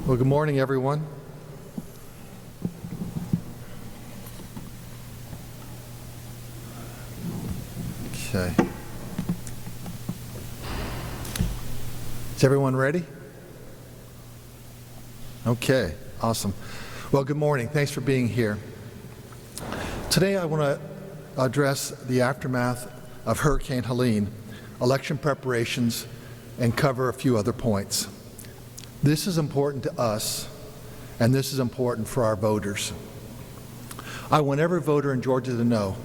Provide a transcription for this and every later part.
Well, good morning, everyone. Okay. Is everyone ready? Okay, awesome. Well, good morning. Thanks for being here. Today I want to address the aftermath of Hurricane Helene, election preparations, and cover a few other points. This is important to us, and this is important for our voters. I want every voter in Georgia to know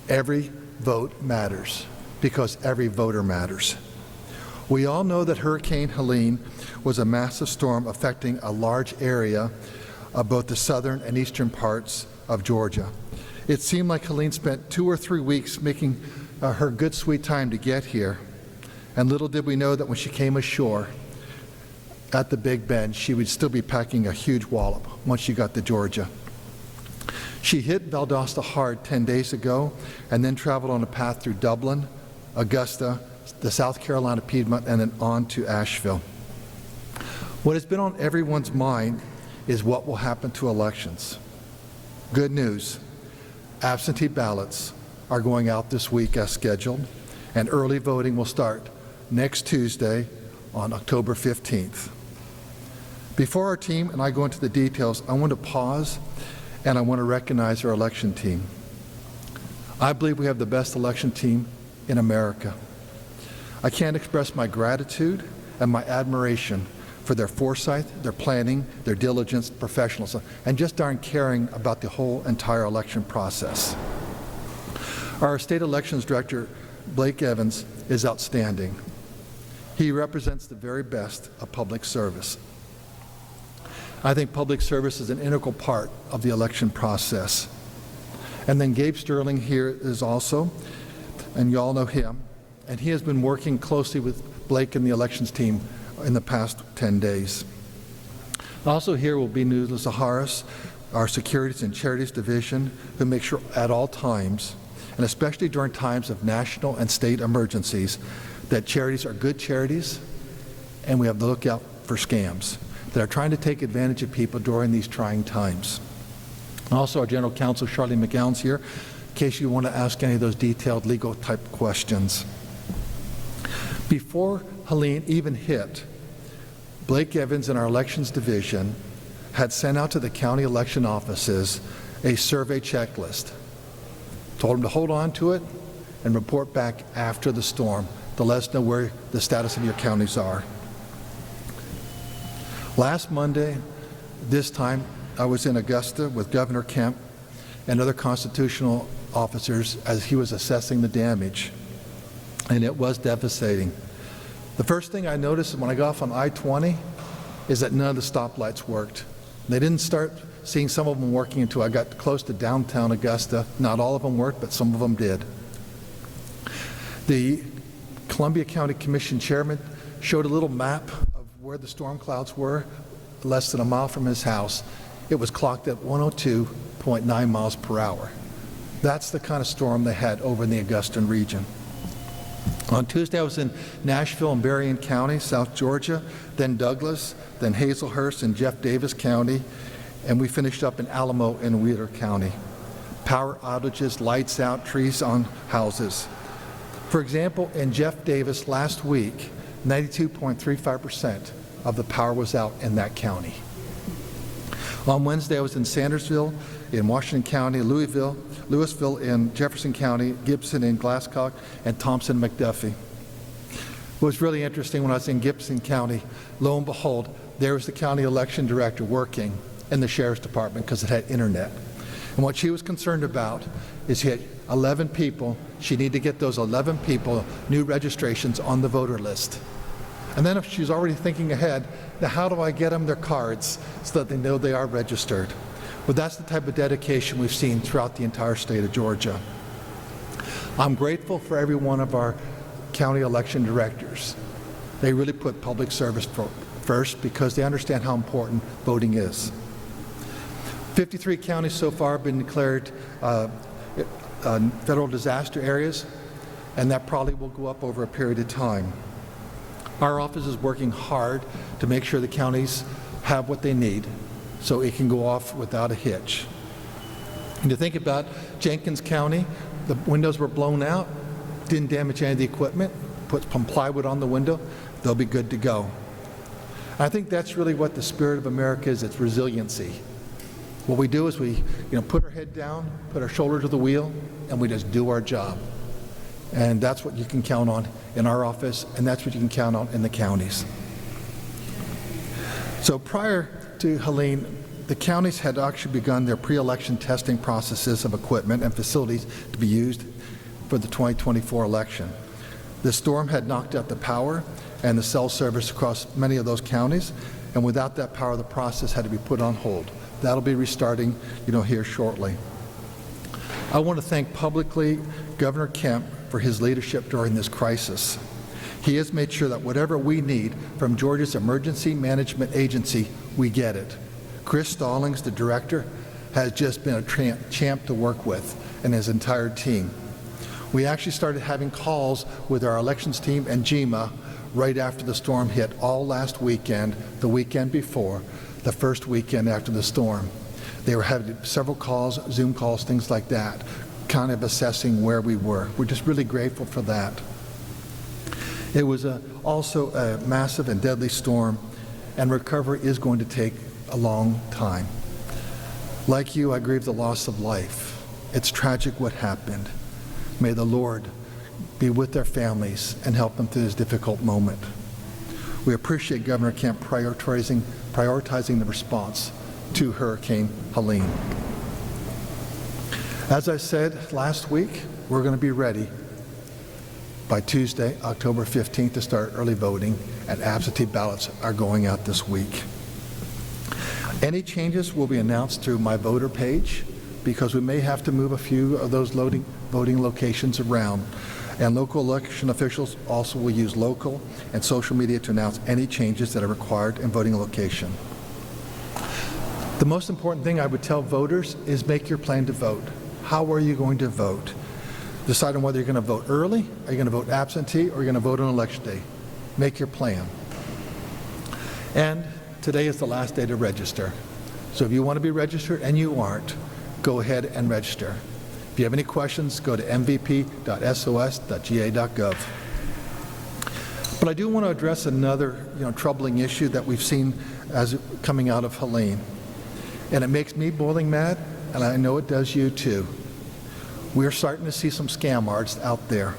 every vote matters because every voter matters. We all know that Hurricane Helene was a massive storm affecting a large area of both the southern and eastern parts of Georgia. It seemed like Helene spent 2 or 3 weeks making her good sweet time to get here, and little did we know that when she came ashore at the Big Bend, she would still be packing a huge wallop once she got to Georgia. She hit Valdosta hard 10 days ago and then traveled on a path through Dublin, Augusta, the South Carolina Piedmont, and then on to Asheville. What has been on everyone's mind is what will happen to elections. Good news, absentee ballots are going out this week as scheduled, and early voting will start next Tuesday on October 15th. Before our team and I go into the details, I want to pause and I want to recognize our election team. I believe we have the best election team in America. I can't express my gratitude and my admiration for their foresight, their planning, their diligence, professionalism, and just darn caring about the whole entire election process. Our state elections director, Blake Evans, is outstanding. He represents the very best of public service. I think public service is an integral part of the election process. And then Gabe Sterling here is also, and you all know him, and he has been working closely with Blake and the elections team in the past 10 days. Also here will be Nuzla Zaharis, our Securities and Charities Division, who makes sure at all times, and especially during times of national and state emergencies, that charities are good charities, and we have to look out for scams that are trying to take advantage of people during these trying times. Also, our General Counsel, Charlene McGowan's here, in case you want to ask any of those detailed legal type questions. Before Helene even hit, Blake Evans in our elections division had sent out to the county election offices a survey checklist. Told them to hold on to it and report back after the storm to let us know where the status of your counties are. Last Monday, this time, I was in Augusta with Governor Kemp and other constitutional officers as he was assessing the damage, and it was devastating. The first thing I noticed when I got off on I-20 is that none of the stoplights worked. They didn't start seeing some of them working until I got close to downtown Augusta. Not all of them worked, but some of them did. The Columbia County Commission chairman showed a little map of where the storm clouds were less than a mile from his house. It was clocked at 102.9 miles per hour. That's the kind of storm they had over in the Augustan region. On Tuesday, I was in Nashville and Berrien County, South Georgia, then Douglas, then Hazelhurst and Jeff Davis County, and we finished up in Alamo and Wheeler County. Power outages, lights out, trees on houses. For example, in Jeff Davis last week, 92.35% of the power was out in that county. On Wednesday, I was in Sandersville, in Washington County, Louisville in Jefferson County, Gibson in Glasscock, and Thompson McDuffie. What was really interesting when I was in Gibson County, lo and behold, there was the county election director working in the sheriff's department because it had internet. And what she was concerned about is she had 11 people. She needed to get those 11 people new registrations on the voter list. And then if she's already thinking ahead, now how do I get them their cards so that they know they are registered? Well, that's the type of dedication we've seen throughout the entire state of Georgia. I'm grateful for every one of our county election directors. They really put public service first because they understand how important voting is. 53 counties so far have been declared federal disaster areas, and that probably will go up over a period of time. Our office is working hard to make sure the counties have what they need so it can go off without a hitch. And to think about Jenkins County, the windows were blown out, didn't damage any of the equipment, put some plywood on the window, they'll be good to go. I think that's really what the spirit of America is, it's resiliency. What we do is we put our head down, put our shoulder to the wheel, and we just do our job. And that's what you can count on in our office, and that's what you can count on in the counties. So prior to Helene, the counties had actually begun their pre-election testing processes of equipment and facilities to be used for the 2024 election. The storm had knocked out the power and the cell service across many of those counties, and without that power, the process had to be put on hold. That'll be restarting, here shortly. I want to thank publicly Governor Kemp for his leadership during this crisis. He has made sure that whatever we need from Georgia's Emergency Management Agency, we get it. Chris Stallings, the director, has just been a champ to work with, and his entire team. We actually started having calls with our elections team and GMA right after the storm hit, all last weekend, the weekend before, the first weekend after the storm. They were having several calls, Zoom calls, things like that, kind of assessing where we were. We're just really grateful for that. It was also a massive and deadly storm, and recovery is going to take a long time. Like you, I grieve the loss of life. It's tragic what happened. May the Lord be with their families and help them through this difficult moment. We appreciate Governor Kemp prioritizing the response to Hurricane Helene. As I said last week, we're going to be ready by Tuesday, October 15th, to start early voting, and absentee ballots are going out this week. Any changes will be announced through my voter page, because we may have to move a few of those voting locations around. And local election officials also will use local and social media to announce any changes that are required in voting location. The most important thing I would tell voters is make your plan to vote. How are you going to vote? Decide on whether you're going to vote early, are you going to vote absentee, or you're going to vote on election day. Make your plan. And today is the last day to register. So if you want to be registered and you aren't, go ahead and register. If you have any questions, go to mvp.sos.ga.gov. But I do want to address another troubling issue that we've seen as coming out of Helene. And it makes me boiling mad, and I know it does you too. We're starting to see some scam artists out there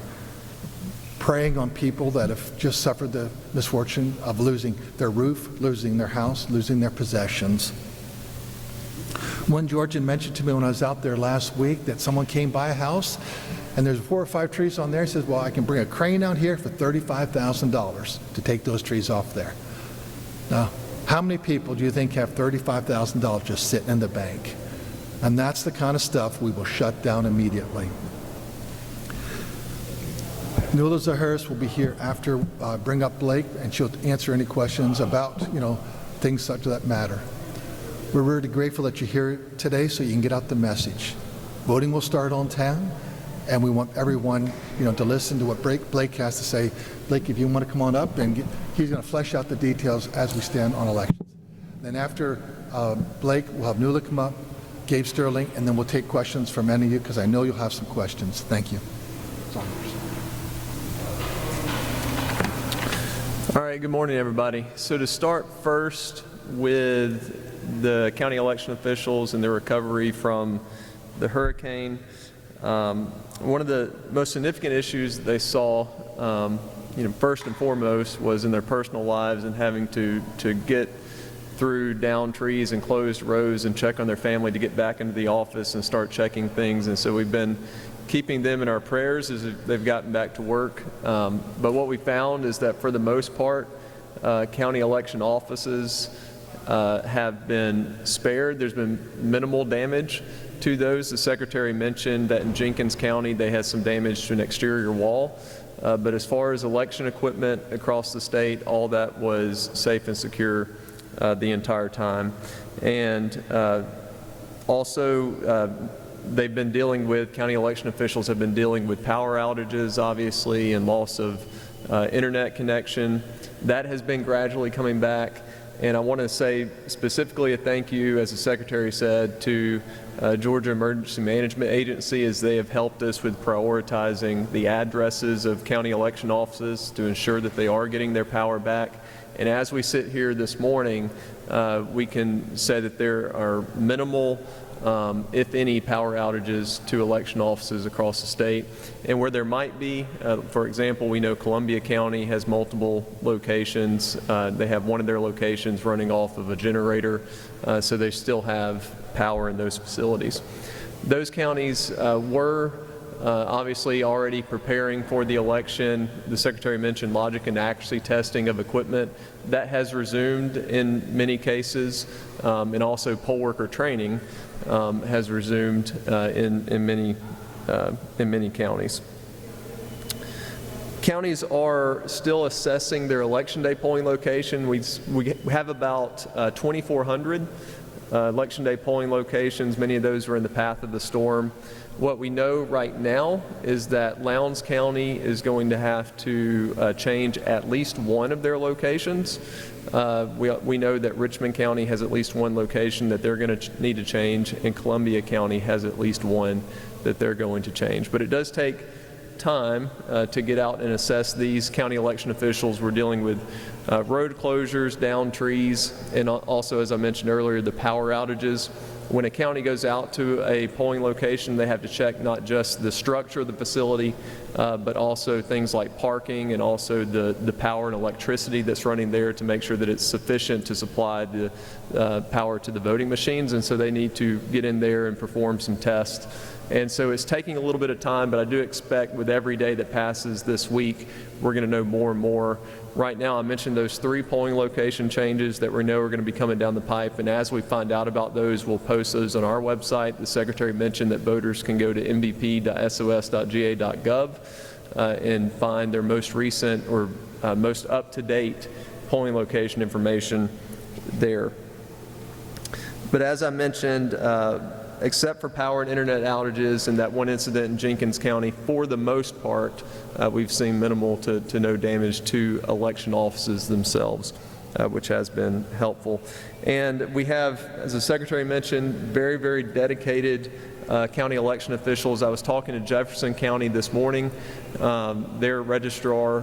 preying on people that have just suffered the misfortune of losing their roof, losing their house, losing their possessions. One Georgian mentioned to me when I was out there last week that someone came by a house and there's 4 or 5 trees on there. He says, well, I can bring a crane out here for $35,000 to take those trees off there. Now, how many people do you think have $35,000 just sitting in the bank? And that's the kind of stuff we will shut down immediately. Nuala Zaharis will be here after bring up Blake, and she'll answer any questions about things such that matter. We're really grateful that you're here today so you can get out the message. Voting will start on 10, and we want everyone to listen to what Blake has to say. Blake, if you want to come on up, and he's going to flesh out the details as we stand on elections. Then after Blake, we'll have Nuala come up, Gabe Sterling, and then we'll take questions from any of you because I know you'll have some questions. Thank you. All right, good morning, everybody. So to start first with the county election officials and their recovery from the hurricane, one of the most significant issues they saw, first and foremost, was in their personal lives and having to get through down trees and closed roads and check on their family to get back into the office and start checking things. And so we've been keeping them in our prayers as they've gotten back to work. But what we found is that for the most part, county election offices have been spared. There's been minimal damage to those. The Secretary mentioned that in Jenkins County they had some damage to an exterior wall. But as far as election equipment across the state, all that was safe and secure the entire time. And also, they've been dealing with, county election officials have been dealing with power outages, obviously, and loss of internet connection. That has been gradually coming back. And I want to say specifically a thank you, as the Secretary said, to Georgia Emergency Management Agency, as they have helped us with prioritizing the addresses of county election offices to ensure that they are getting their power back. And as we sit here this morning, we can say that there are minimal, if any, power outages to election offices across the state. And where there might be, for example, we know Columbia County has multiple locations. They have one of their locations running off of a generator, so they still have power in those facilities. Those counties were obviously already preparing for the election. The Secretary mentioned logic and accuracy testing of equipment. That has resumed in many cases, and also poll worker training has resumed in many counties. Counties are still assessing their election day polling location. We have about 2,400 election day polling locations. Many of those were in the path of the storm. What we know right now is that Lowndes County is going to have to change at least one of their locations. We know that Richmond County has at least one location that they're going to need to change, and Columbia County has at least one that they're going to change. But it does take time to get out and assess these. County election officials were dealing with road closures, downed trees, and also, as I mentioned earlier, the power outages. When a county goes out to a polling location, they have to check not just the structure of the facility, but also things like parking and also the power and electricity that's running there to make sure that it's sufficient to supply the power to the voting machines. And so they need to get in there and perform some tests. And so it's taking a little bit of time, but I do expect with every day that passes this week, we're going to know more and more. Right now, I mentioned those 3 polling location changes that we know are going to be coming down the pipe, and as we find out about those, we'll post those on our website. The Secretary mentioned that voters can go to mbp.sos.ga.gov and find their most recent or most up-to-date polling location information there. But as I mentioned, except for power and internet outages and that one incident in Jenkins County, for the most part, we've seen minimal to no damage to election offices themselves, which has been helpful. And we have, as the Secretary mentioned, very, very dedicated county election officials. I was talking to Jefferson County this morning. Their registrar,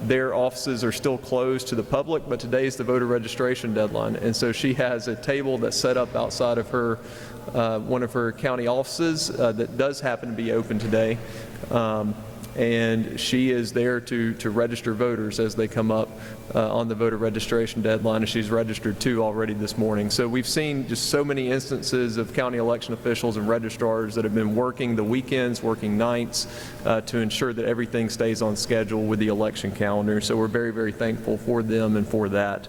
their offices are still closed to the public, but today is the voter registration deadline. And so she has a table that's set up outside of her one of her county offices that does happen to be open today, and she is there to register voters as they come up on the voter registration deadline, and she's registered 2 already this morning. So we've seen just so many instances of county election officials and registrars that have been working the weekends, working nights to ensure that everything stays on schedule with the election calendar. So we're very, very thankful for them and for that.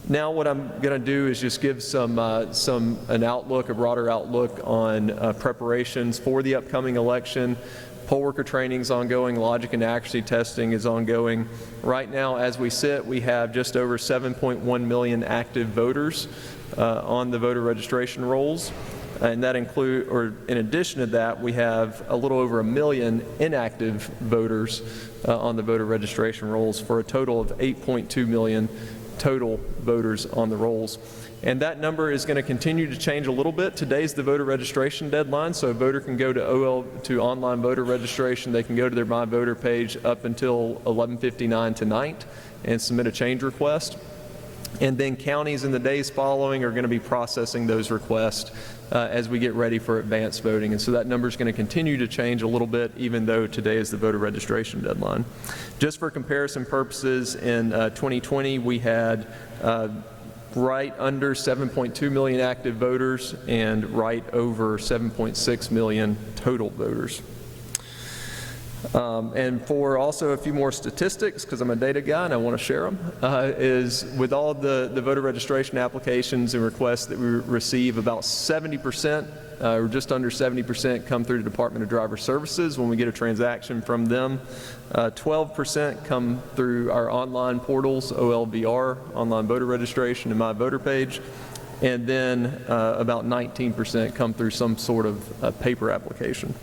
Now what I'm going to do is just give an outlook, a broader outlook on preparations for the upcoming election. Poll worker training is ongoing, logic and accuracy testing is ongoing. Right now, as we sit, we have just over 7.1 million active voters on the voter registration rolls. And that in addition to that, we have a little over 1 million inactive voters on the voter registration rolls, for a total of 8.2 million total voters on the rolls. And that number is going to continue to change a little bit. Today's the voter registration deadline, so a voter can go to online voter registration. They can go to their My Voter page up until 11:59 tonight and submit a change request. And then counties in the days following are going to be processing those requests as we get ready for advanced voting. And so that number is going to continue to change a little bit, even though today is the voter registration deadline. Just for comparison purposes, in 2020 we had right under 7.2 million active voters and right over 7.6 million total voters. And for also a few more statistics, because I'm a data guy and I want to share them, is with all the voter registration applications and requests that we receive, about 70%, or just under 70%, come through the Department of Driver Services when we get a transaction from them. 12% come through our online portals, OLVR, online voter registration, and My Voter page. And then about 19% come through some sort of paper application.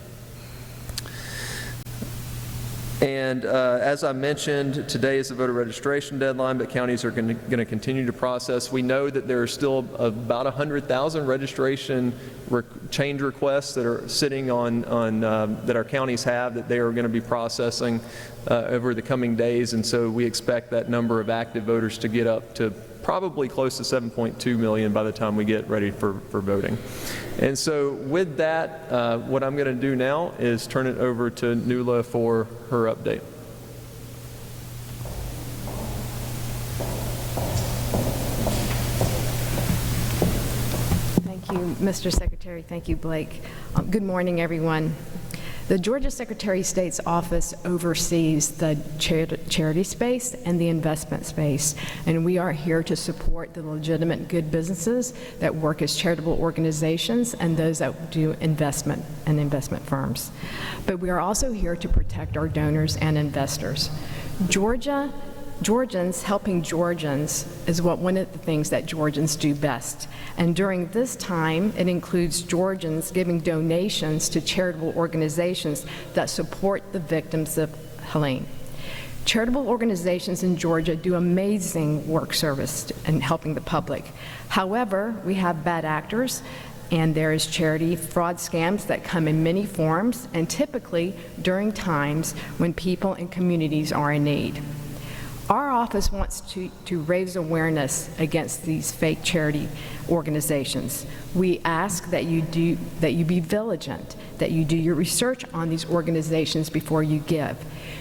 And as I mentioned, today is the voter registration deadline, but counties are going to continue to process. We know that there are still about 100,000 registration change requests that are sitting on that our counties have that they are going to be processing over the coming days, and so we expect that number of active voters to get up to probably close to 7.2 million by the time we get ready for voting. And so with that, what I'm going to do now is turn it over to Nuala for her update. Thank you, Mr. Secretary. Thank you, Blake. Good morning, everyone. The Georgia Secretary of State's office oversees the charity space and the investment space, and we are here to support the legitimate good businesses that work as charitable organizations and those that do investment and investment firms. But we are also here to protect our donors and investors. Georgians helping Georgians is one of the things that Georgians do best. And during this time, it includes Georgians giving donations to charitable organizations that support the victims of Helene. Charitable organizations in Georgia do amazing work service in helping the public. However, we have bad actors, and there is charity fraud scams that come in many forms and typically during times when people and communities are in need. Our office wants to raise awareness against these fake charity organizations. We ask that you be vigilant, that you do your research on these organizations before you give.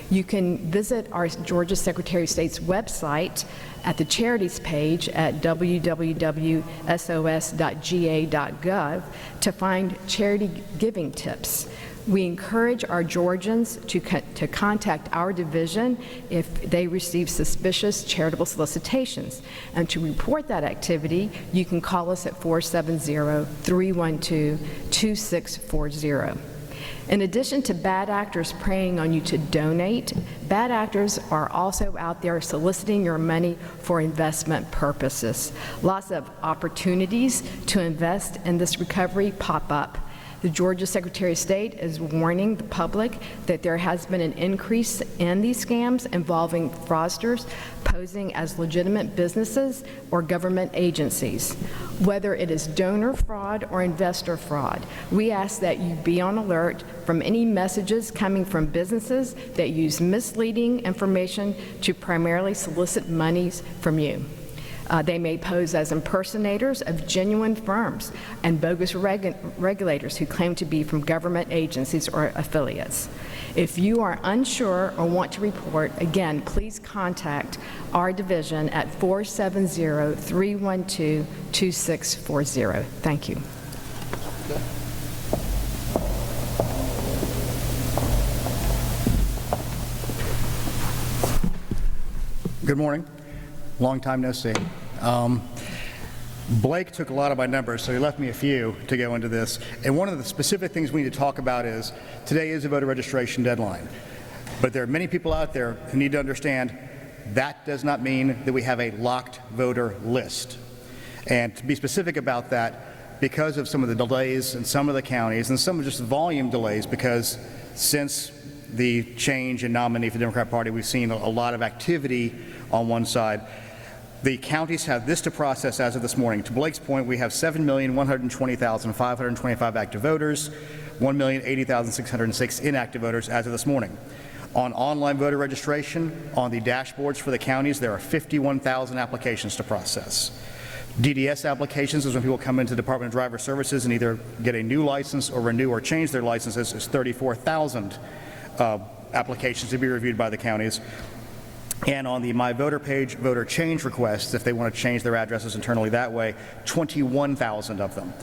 You can visit our Georgia Secretary of State's website at the charities page at www.sos.ga.gov to find charity giving tips. We encourage our Georgians to contact our division if they receive suspicious charitable solicitations. And to report that activity, you can call us at 470-312-2640. In addition to bad actors preying on you to donate, bad actors are also out there soliciting your money for investment purposes. Lots of opportunities to invest in this recovery pop up. The Georgia Secretary of State is warning the public that there has been an increase in these scams involving fraudsters posing as legitimate businesses or government agencies. Whether it is donor fraud or investor fraud, we ask that you be on alert from any messages coming from businesses that use misleading information to primarily solicit monies from you. They may pose as impersonators of genuine firms and bogus regulators who claim to be from government agencies or affiliates. If you are unsure or want to report, again, please contact our division at 470-312-2640. Thank you. Good morning. Long time no see. Blake took a lot of my numbers, so he left me a few to go into this. And one of the specific things we need to talk about is today is a voter registration deadline. But there are many people out there who need to understand that does not mean that we have a locked voter list. And to be specific about that, because of some of the delays in some of the counties and some of just volume delays, because since the change in nominee for the Democrat Party, we've seen a lot of activity on one side. The counties have this to process as of this morning. To Blake's point, we have 7,120,525 active voters, 1,080,606 inactive voters as of this morning. On online voter registration, on the dashboards for the counties, there are 51,000 applications to process. DDS applications is when people come into the Department of Driver Services and either get a new license or renew or change their licenses. Is 34,000 applications to be reviewed by the counties. And on the My Voter page, voter change requests, if they want to change their addresses internally that way, 21,000 of them.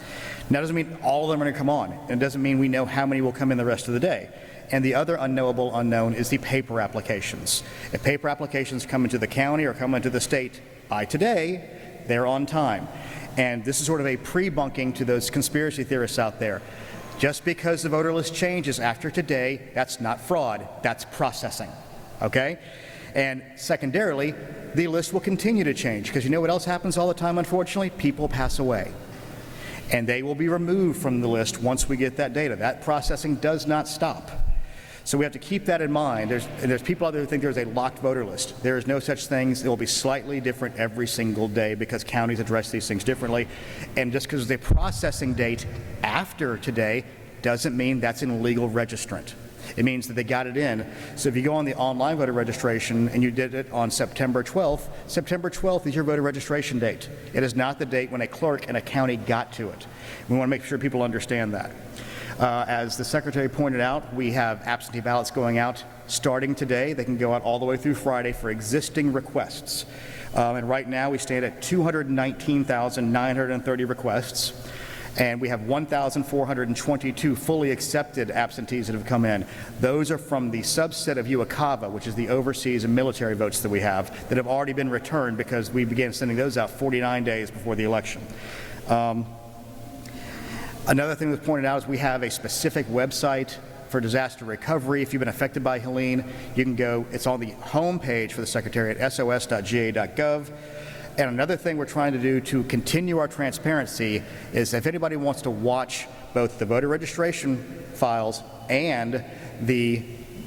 Now, that doesn't mean all of them are going to come on. It doesn't mean we know how many will come in the rest of the day. And the other unknowable unknown is the paper applications. If paper applications come into the county or come into the state by today, they're on time. And this is sort of a pre-bunking to those conspiracy theorists out there. Just because the voter list changes after today, that's not fraud, that's processing, okay? And secondarily, the list will continue to change, because you know what else happens all the time, unfortunately? People pass away. And they will be removed from the list once we get that data. That processing does not stop. So we have to keep that in mind. There's people out there who think there's a locked voter list. There is no such thing. It will be slightly different every single day because counties address these things differently. And just because there's a processing date after today doesn't mean that's an illegal registrant. It means that they got it in. So if you go on the online voter registration and you did it on September 12th is your voter registration date. It is not the date when a clerk in a county got to it. We want to make sure people understand that. As the Secretary pointed out, we have absentee ballots going out starting today. They can go out all the way through Friday for existing requests. And right now we stand at 219,930 requests. And we have 1,422 fully accepted absentees that have come in. Those are from the subset of UOCAVA, which is the overseas and military votes that we have, that have already been returned because we began sending those out 49 days before the election. Another thing that's pointed out is we have a specific website for disaster recovery. If you've been affected by Helene, you can go, it's on the home page for the Secretary at sos.ga.gov. And another thing we're trying to do to continue our transparency is if anybody wants to watch both the voter registration files and the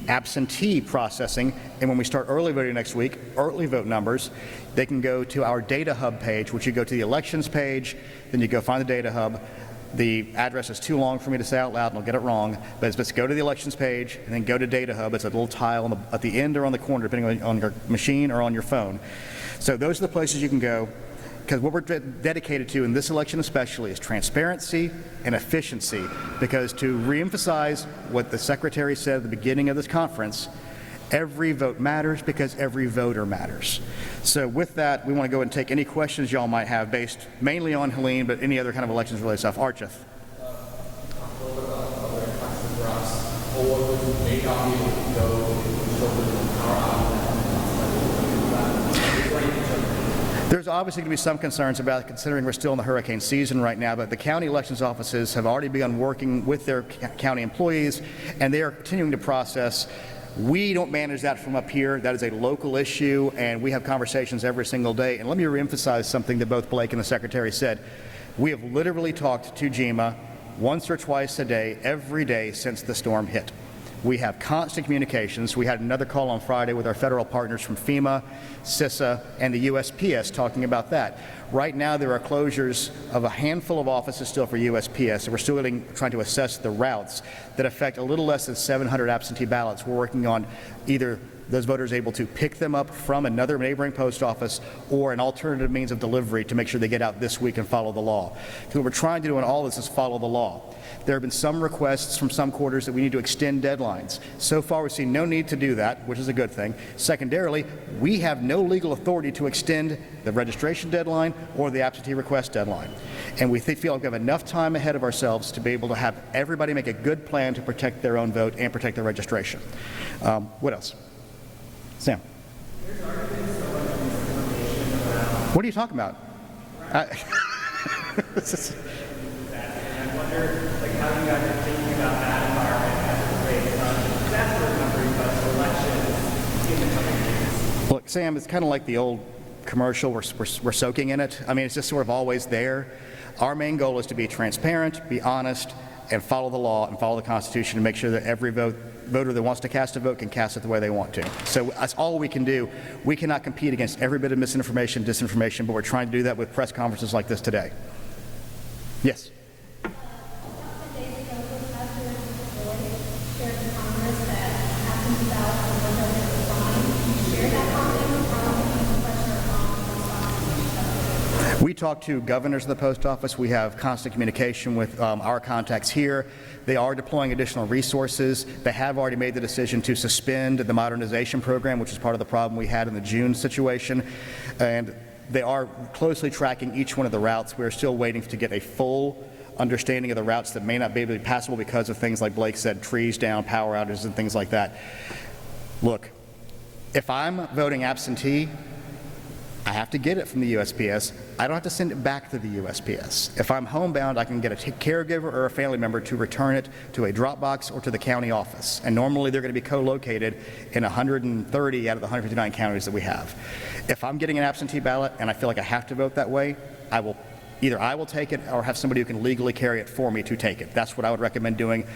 absentee processing, and when we start early voting next week, early vote numbers, they can go to our data hub page, which you go to the elections page, then you go find the data hub. The address is too long for me to say out loud and I'll get it wrong, but it's just go to the elections page and then go to data hub. It's a little tile at the end or on the corner, depending on your machine or on your phone. So those are the places you can go, because what we're dedicated to in this election especially is transparency and efficiency, because to reemphasize what the Secretary said at the beginning of this conference, every vote matters because every voter matters. So with that, we want to go and take any questions y'all might have based mainly on Helene, but any other kind of elections related stuff. Archith. There's obviously going to be some concerns about, considering we're still in the hurricane season right now, but the county elections offices have already begun working with their county employees, and they are continuing to process. We don't manage that from up here. That is a local issue, and we have conversations every single day. And let me reemphasize something that both Blake and the Secretary said. We have literally talked to GMA once or twice a day, every day since the storm hit. We have constant communications. We had another call on Friday with our federal partners from FEMA, CISA, and the USPS talking about that. Right now, there are closures of a handful of offices still for USPS, and we're still trying to assess the routes that affect a little less than 700 absentee ballots. We're working on either those voters able to pick them up from another neighboring post office or an alternative means of delivery to make sure they get out this week and follow the law. Because what we're trying to do in all this is follow the law. There have been some requests from some quarters that we need to extend deadlines. So far, we've seen no need to do that, which is a good thing. Secondarily, we have no legal authority to extend the registration deadline or the absentee request deadline. And we feel like we have enough time ahead of ourselves to be able to have everybody make a good plan to protect their own vote and protect their registration. What else? Sam. What are you talking about? How you guys are thinking about that environment as it relates to disaster recovery, but elections in the coming years? Look, Sam, it's kind of like the old commercial. We're soaking in it. I mean, it's just sort of always there. Our main goal is to be transparent, be honest, and follow the law and follow the Constitution to make sure that every voter that wants to cast a vote can cast it the way they want to. So that's all we can do. We cannot compete against every bit of misinformation, disinformation, but we're trying to do that with press conferences like this today. Yes. We talk to governors of the post office. We have constant communication with our contacts here. They are deploying additional resources. They have already made the decision to suspend the modernization program, which is part of the problem we had in the June situation. And they are closely tracking each one of the routes. We're still waiting to get a full understanding of the routes that may not be able to be passable because of things like Blake said, trees down, power outages, and things like that. Look, if I'm voting absentee, I have to get it from the USPS. I don't have to send it back to the USPS. If I'm homebound, I can get a caregiver or a family member to return it to a drop box or to the county office. And normally they're going to be co-located in 130 out of the 159 counties that we have. If I'm getting an absentee ballot and I feel like I have to vote that way, I will take it or have somebody who can legally carry it for me to take it. That's what I would recommend doing.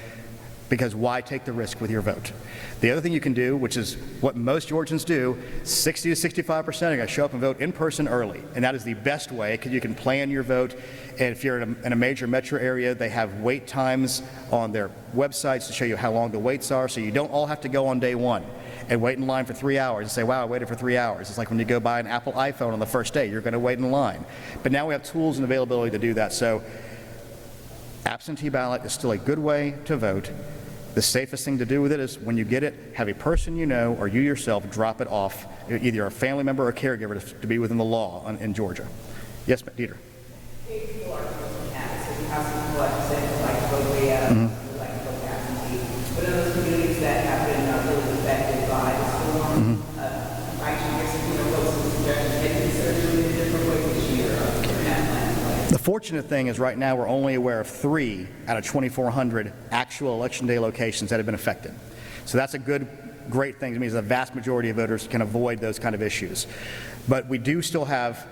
because why take the risk with your vote? The other thing you can do, which is what most Georgians do, 60 to 65% are going to show up and vote in person early. And that is the best way because you can plan your vote. And if you're in a major metro area, they have wait times on their websites to show you how long the waits are, so you don't all have to go on day one and wait in line for 3 hours and say, wow, I waited for 3 hours. It's like when you go buy an Apple iPhone on the first day, you're going to wait in line. But now we have tools and availability to do that. So absentee ballot is still a good way to vote. The safest thing to do with it is when you get it, have a person you know or you yourself drop it off, either a family member or caregiver to be within the law in Georgia. Yes, Dieter. People are looking at it, so you have some people like saying like to vote way out, like to vote absentee. But in those communities that have been really affected by the storm, actually, what's the suggestion? Maybe consider doing it a different way this year in that plan. The fortunate thing is right now we're only aware of 3 out of 2,400 actual Election Day locations that have been affected. So that's a great thing. It means the vast majority of voters can avoid those kind of issues. But we do still have,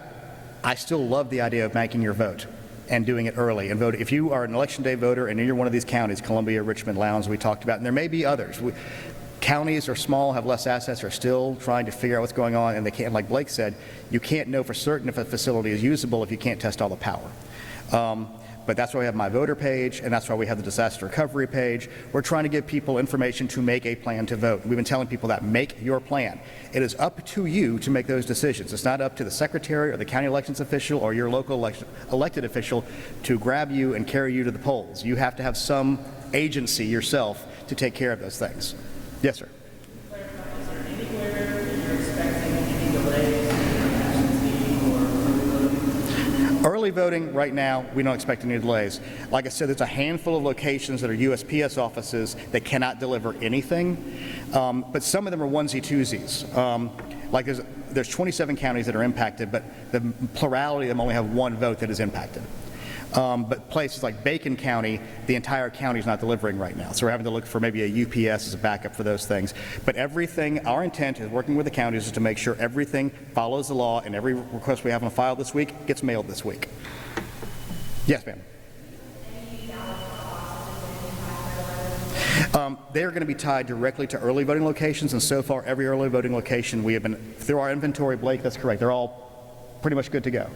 I still love the idea of making your vote and doing it early and vote. If you are an Election Day voter and you're one of these counties, Columbia, Richmond, Lowndes, we talked about, and there may be others. Counties are small, have less assets, are still trying to figure out what's going on, and they can't, like Blake said, you can't know for certain if a facility is usable if you can't test all the power. But that's why we have My Voter page, and that's why we have the disaster recovery page. We're trying to give people information to make a plan to vote. We've been telling people that make your plan. It is up to you to make those decisions. It's not up to the secretary or the county elections official or your local elected official to grab you and carry you to the polls. You have to have some agency yourself to take care of those things. Yes, sir. Is there anywhere that you're expecting any delays in absentee or voting? Early voting right now, we don't expect any delays. Like I said, there's a handful of locations that are USPS offices that cannot deliver anything, but some of them are onesie-twosies. Like there's 27 counties that are impacted, but the plurality of them only have 1 vote that is impacted. But places like Bacon County, the entire county is not delivering right now. So we're having to look for maybe a UPS as a backup for those things. But everything, our intent is working with the counties is to make sure everything follows the law and every request we have on file this week gets mailed this week. Yes, ma'am. They are going to be tied directly to early voting locations, and so far every early voting location we have been, through our inventory, Blake, that's correct, they're all pretty much good to go.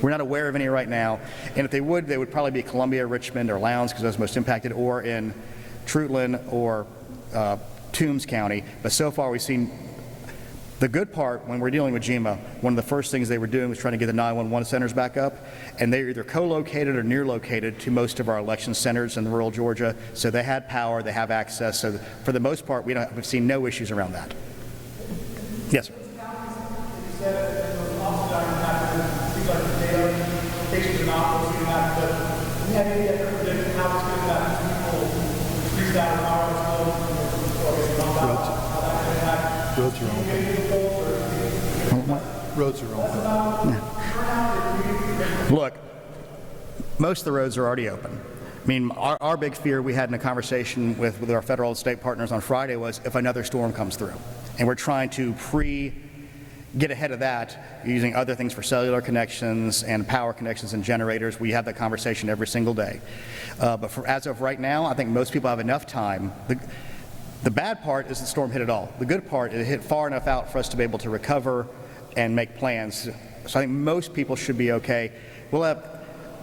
We're not aware of any right now, and if they would probably be Columbia, Richmond, or Lowndes, because those are most impacted, or in Trutland or Toombs County. But so far we've seen the good part when we're dealing with GEMA. One of the first things they were doing was trying to get the 911 centers back up, and they're either co-located or near-located to most of our election centers in rural Georgia, so they had power, they have access, so for the most part we've seen no issues around that. Yes, sir. Roads are open. Roads are open. Look, most of the roads are already open. I mean, our big fear we had in a conversation with our federal and state partners on Friday was if another storm comes through. And we're trying to get ahead of that using other things for cellular connections and power connections and generators. We have that conversation every single day. But as of right now, I think most people have enough time. The bad part is the storm hit it all. The good part is it hit far enough out for us to be able to recover and make plans. So I think most people should be okay.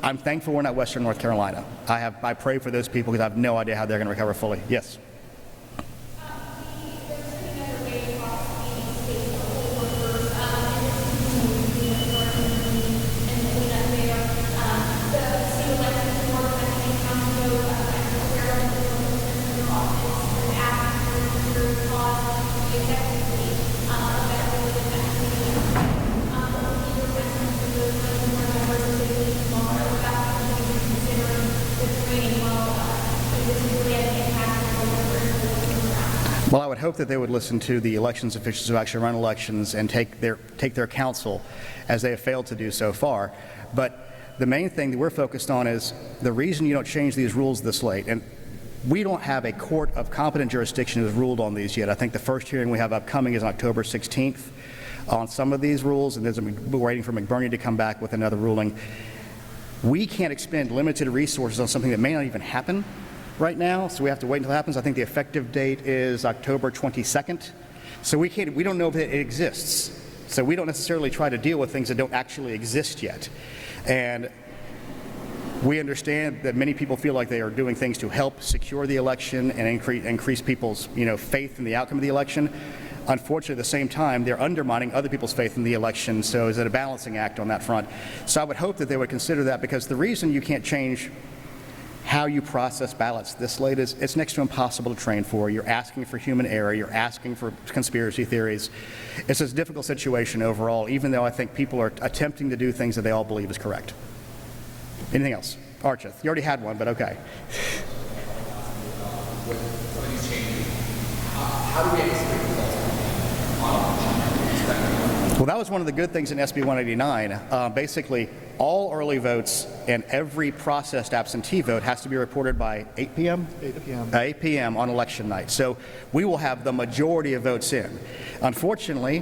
I'm thankful we're not Western North Carolina. I pray for those people because I have no idea how they're going to recover fully. Yes. Well, I would hope that they would listen to the elections officials who actually run elections and take their counsel, as they have failed to do so far. But the main thing that we're focused on is the reason you don't change these rules this late. And we don't have a court of competent jurisdiction who has ruled on these yet. I think the first hearing we have upcoming is on October 16th on some of these rules, and we're waiting for McBurney to come back with another ruling. We can't expend limited resources on something that may not even happen right now, so we have to wait until it happens. I think the effective date is October 22nd. So we don't know if it exists. So we don't necessarily try to deal with things that don't actually exist yet. And we understand that many people feel like they are doing things to help secure the election and increase people's, faith in the outcome of the election. Unfortunately, at the same time, they're undermining other people's faith in the election, so is it a balancing act on that front? So I would hope that they would consider that, because the reason you can't change how you process ballots this late is it's next to impossible to train for. You're asking for human error. You're asking for conspiracy theories. It's a difficult situation overall, even though I think people are attempting to do things that they all believe is correct. Anything else? Archith, you already had one, but okay. With some of these changes, how do we anticipate results on Well, that was one of the good things in SB 189. Basically, all early votes and every processed absentee vote has to be reported by 8 p.m.? 8 p.m. 8 p.m. on election night. So we will have the majority of votes in. Unfortunately,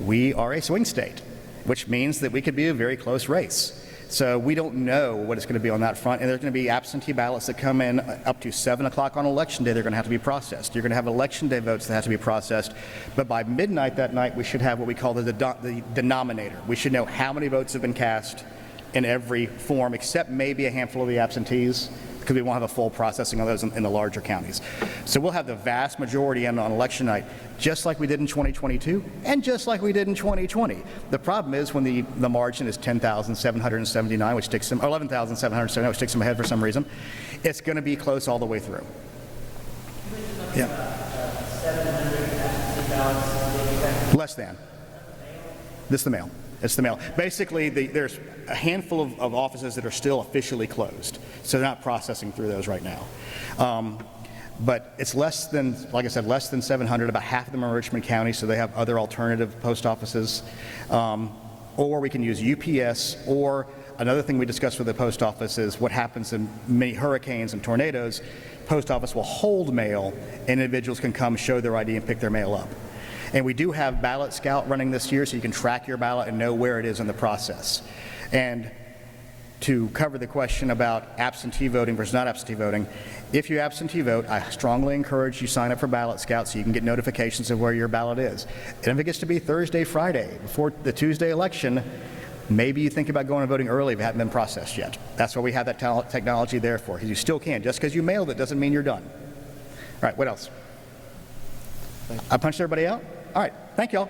we are a swing state, which means that we could be a very close race. So we don't know what it's going to be on that front, and there's going to be absentee ballots that come in up to 7 o'clock on election day. They're going to have to be processed. You're going to have election day votes that have to be processed, but by midnight that night, we should have what we call the denominator. We should know how many votes have been cast in every form, except maybe a handful of the absentees, because we won't have a full processing of those in the larger counties. So we'll have the vast majority in on election night, just like we did in 2022 and just like we did in 2020. The problem is when the margin is 10,779, which takes them, or 11,779, which takes them ahead for some reason, it's going to be close all the way through. Yeah. 700 absentee ballots. Less than. This is the mail. It's the mail. Basically, there's a handful of offices that are still officially closed, so they're not processing through those right now. But it's less than, like I said, less than 700. About half of them are in Richmond County, so they have other alternative post offices. Or we can use UPS, or another thing we discussed with the post office is what happens in many hurricanes and tornadoes. Post office will hold mail, and individuals can come, show their ID, and pick their mail up. And we do have Ballot Scout running this year, so you can track your ballot and know where it is in the process. And to cover the question about absentee voting versus not absentee voting, if you absentee vote, I strongly encourage you sign up for Ballot Scout so you can get notifications of where your ballot is. And if it gets to be Thursday, Friday, before the Tuesday election, maybe you think about going and voting early if it hasn't been processed yet. That's why we have that technology there for, because you still can. Just because you mailed it doesn't mean you're done. All right, what else? I punched everybody out? All right, thank y'all.